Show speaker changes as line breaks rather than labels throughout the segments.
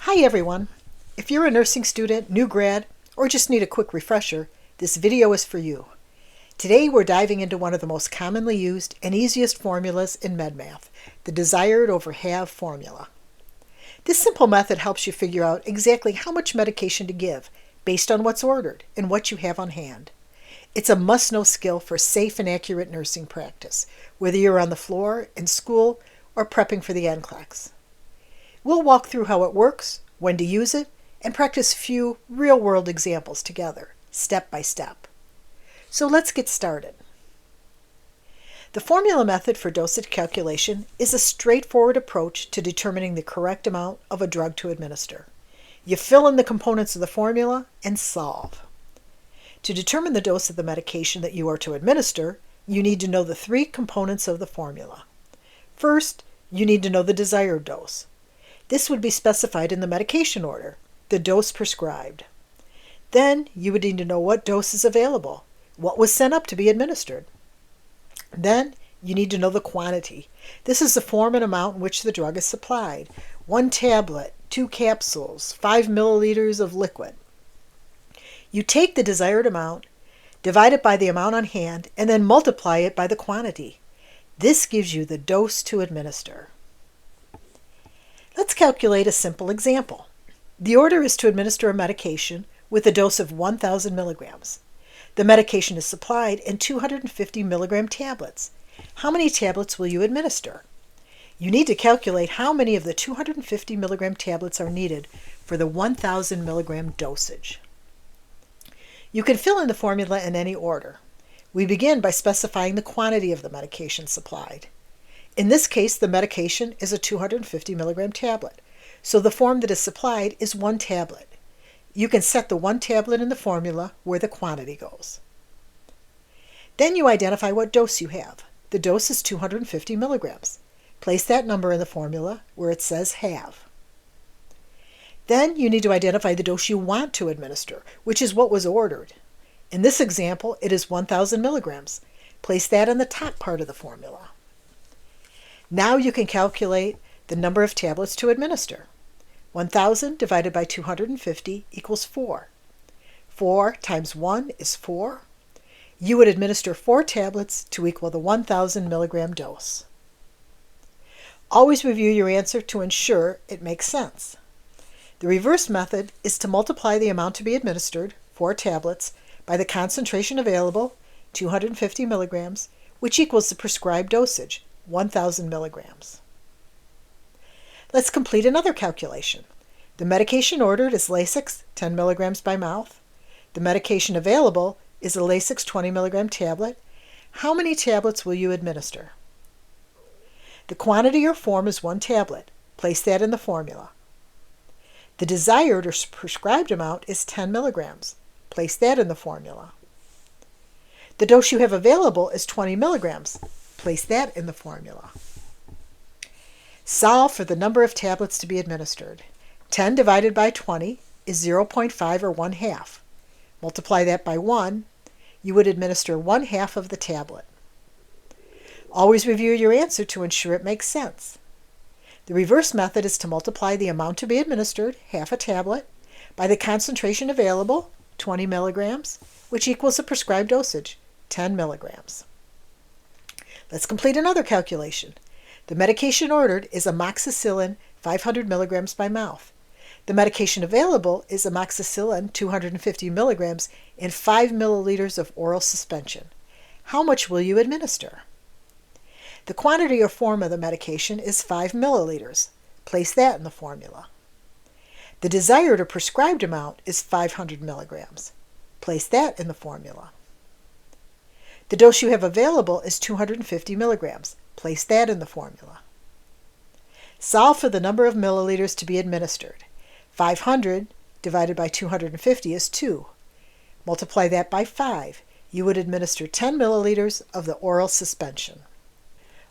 Hi everyone! If you're a nursing student, new grad, or just need a quick refresher, this video is for you. Today we're diving into one of the most commonly used and easiest formulas in MedMath, the desired over have formula. This simple method helps you figure out exactly how much medication to give based on what's ordered and what you have on hand. It's a must-know skill for safe and accurate nursing practice, whether you're on the floor, in school, or prepping for the NCLEX. We'll walk through how it works, when to use it, and practice a few real-world examples together, step by step. So let's get started. The formula method for dosage calculation is a straightforward approach to determining the correct amount of a drug to administer. You fill in the components of the formula and solve. To determine the dose of the medication that you are to administer, you need to know the three components of the formula. First, you need to know the desired dose. This would be specified in the medication order, the dose prescribed. Then you would need to know what dose is available, what was sent up to be administered. Then you need to know the quantity. This is the form and amount in which the drug is supplied. 1 tablet, 2 capsules, 5 milliliters of liquid. You take the desired amount, divide it by the amount on hand, and then multiply it by the quantity. This gives you the dose to administer. Let's calculate a simple example. The order is to administer a medication with a dose of 1,000 milligrams. The medication is supplied in 250 milligram tablets. How many tablets will you administer? You need to calculate how many of the 250 milligram tablets are needed for the 1,000 milligram dosage. You can fill in the formula in any order. We begin by specifying the quantity of the medication supplied. In this case, the medication is a 250 milligram tablet, so the form that is supplied is 1 tablet. You can set the 1 tablet in the formula where the quantity goes. Then you identify what dose you have. The dose is 250 milligrams. Place that number in the formula where it says have. Then you need to identify the dose you want to administer, which is what was ordered. In this example, it is 1,000 milligrams. Place that in the top part of the formula. Now you can calculate the number of tablets to administer. 1,000 divided by 250 equals 4. 4 times 1 is 4. You would administer 4 tablets to equal the 1,000 milligram dose. Always review your answer to ensure it makes sense. The reverse method is to multiply the amount to be administered, 4 tablets, by the concentration available, 250 milligrams, which equals the prescribed dosage, 1,000 milligrams. Let's complete another calculation. The medication ordered is Lasix, 10 milligrams by mouth. The medication available is a Lasix 20 milligram tablet. How many tablets will you administer? The quantity or form is 1 tablet. Place that in the formula. The desired or prescribed amount is 10 milligrams. Place that in the formula. The dose you have available is 20 milligrams. Place that in the formula. Solve for the number of tablets to be administered. 10 divided by 20 is 0.5 or 1/2. Multiply that by 1. You would administer 1/2 of the tablet. Always review your answer to ensure it makes sense. The reverse method is to multiply the amount to be administered, half a tablet, by the concentration available, 20 milligrams, which equals the prescribed dosage, 10 milligrams. Let's complete another calculation. The medication ordered is amoxicillin 500 milligrams by mouth. The medication available is amoxicillin 250 milligrams in 5 milliliters of oral suspension. How much will you administer? The quantity or form of the medication is 5 milliliters. Place that in the formula. The desired or prescribed amount is 500 milligrams. Place that in the formula. The dose you have available is 250 milligrams. Place that in the formula. Solve for the number of milliliters to be administered. 500 divided by 250 is 2. Multiply that by 5. You would administer 10 milliliters of the oral suspension.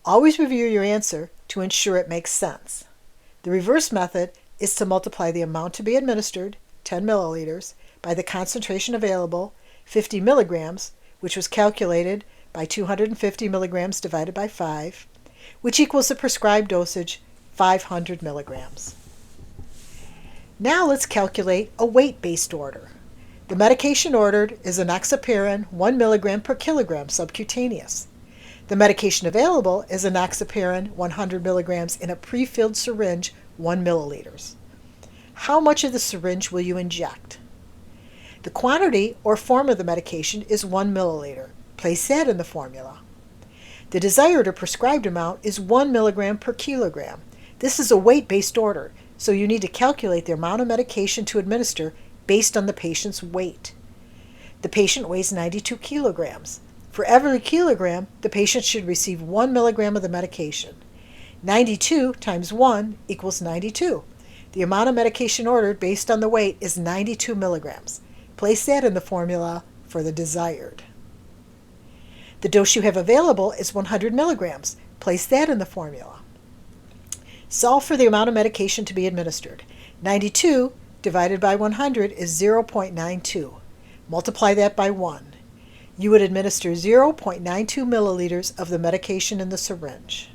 Always review your answer to ensure it makes sense. The reverse method is to multiply the amount to be administered, 10 milliliters, by the concentration available, 50 milligrams, which was calculated by 250 milligrams divided by 5, which equals the prescribed dosage, 500 milligrams. Now let's calculate a weight-based order. The medication ordered is enoxaparin 1 mg per kilogram subcutaneous. The medication available is enoxaparin 100 mg in a pre-filled syringe 1 milliliters. How much of the syringe will you inject? The quantity or form of the medication is 1 milliliter. Place that in the formula. The desired or prescribed amount is 1 milligram per kilogram. This is a weight-based order, so you need to calculate the amount of medication to administer based on the patient's weight. The patient weighs 92 kilograms. For every kilogram, the patient should receive 1 milligram of the medication. 92 times 1 equals 92. The amount of medication ordered based on the weight is 92 milligrams. Place that in the formula for the desired. The dose you have available is 100 milligrams. Place that in the formula. Solve for the amount of medication to be administered. 92 divided by 100 is 0.92. Multiply that by 1. You would administer 0.92 milliliters of the medication in the syringe.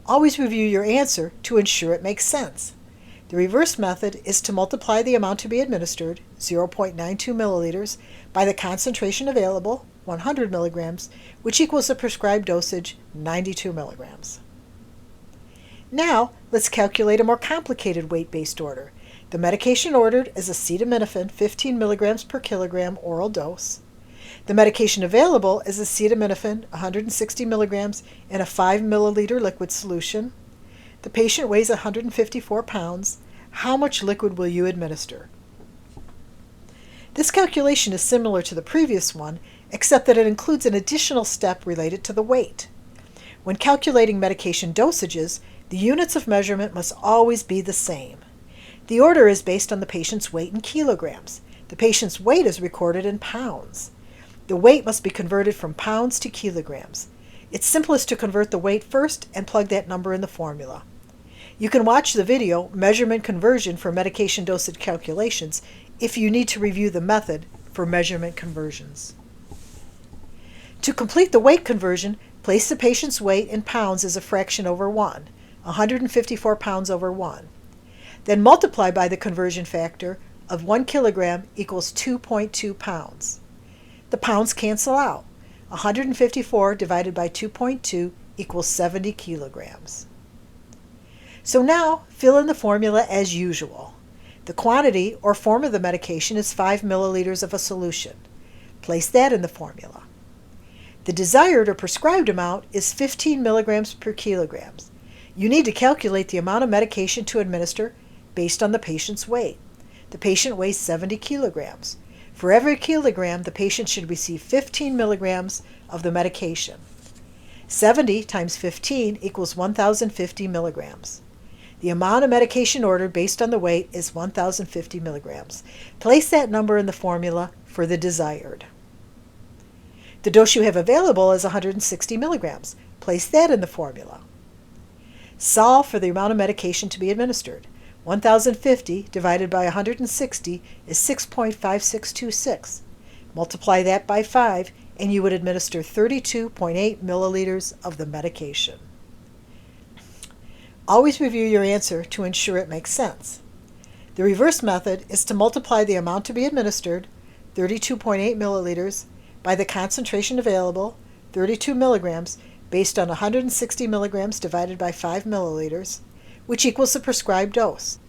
Always review your answer to ensure it makes sense. The reverse method is to multiply the amount to be administered, 0.92 milliliters, by the concentration available, 100 milligrams, which equals the prescribed dosage, 92 milligrams. Now, let's calculate a more complicated weight-based order. The medication ordered is acetaminophen 15 milligrams per kilogram oral dose. The medication available is acetaminophen 160 milligrams in a 5 milliliter liquid solution. The patient weighs 154 pounds. How much liquid will you administer? This calculation is similar to the previous one, except that it includes an additional step related to the weight. When calculating medication dosages, the units of measurement must always be the same. The order is based on the patient's weight in kilograms. The patient's weight is recorded in pounds. The weight must be converted from pounds to kilograms. It's simplest to convert the weight first and plug that number in the formula. You can watch the video, Measurement Conversion for Medication Dosage Calculations, if you need to review the method for measurement conversions. To complete the weight conversion, place the patient's weight in pounds as a fraction over 1, 154 pounds over 1. Then multiply by the conversion factor of 1 kilogram equals 2.2 pounds. The pounds cancel out. 154 divided by 2.2 equals 70 kilograms. So now, fill in the formula as usual. The quantity or form of the medication is 5 milliliters of a solution. Place that in the formula. The desired or prescribed amount is 15 milligrams per kilogram. You need to calculate the amount of medication to administer based on the patient's weight. The patient weighs 70 kilograms. For every kilogram, the patient should receive 15 milligrams of the medication. 70 times 15 equals 1,050 milligrams. The amount of medication ordered based on the weight is 1,050 milligrams. Place that number in the formula for the desired. The dose you have available is 160 milligrams. Place that in the formula. Solve for the amount of medication to be administered. 1,050 divided by 160 is 6.5626. Multiply that by 5 and you would administer 32.8 milliliters of the medication. Always review your answer to ensure it makes sense. The reverse method is to multiply the amount to be administered, 32.8 milliliters, by the concentration available, 32 milligrams, based on 160 milligrams divided by 5 milliliters, which equals the prescribed dose.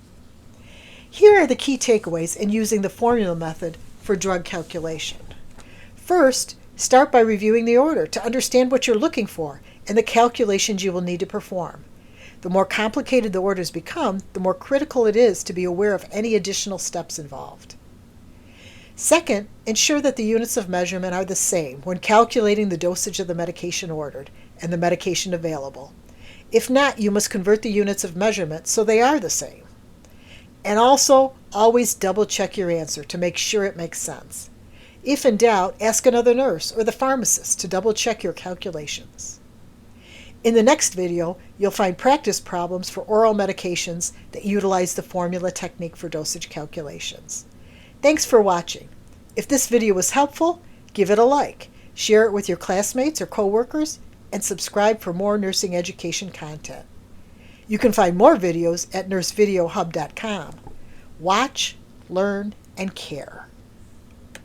Here are the key takeaways in using the formula method for drug calculation. First, start by reviewing the order to understand what you're looking for and the calculations you will need to perform. The more complicated the orders become, the more critical it is to be aware of any additional steps involved. Second, ensure that the units of measurement are the same when calculating the dosage of the medication ordered and the medication available. If not, you must convert the units of measurement so they are the same. And also, always double check your answer to make sure it makes sense. If in doubt, ask another nurse or the pharmacist to double check your calculations. In the next video, you'll find practice problems for oral medications that utilize the formula technique for dosage calculations. Thanks for watching. If this video was helpful, give it a like, share it with your classmates or coworkers, and subscribe for more nursing education content. You can find more videos at nursevideohub.com. Watch, learn, and care.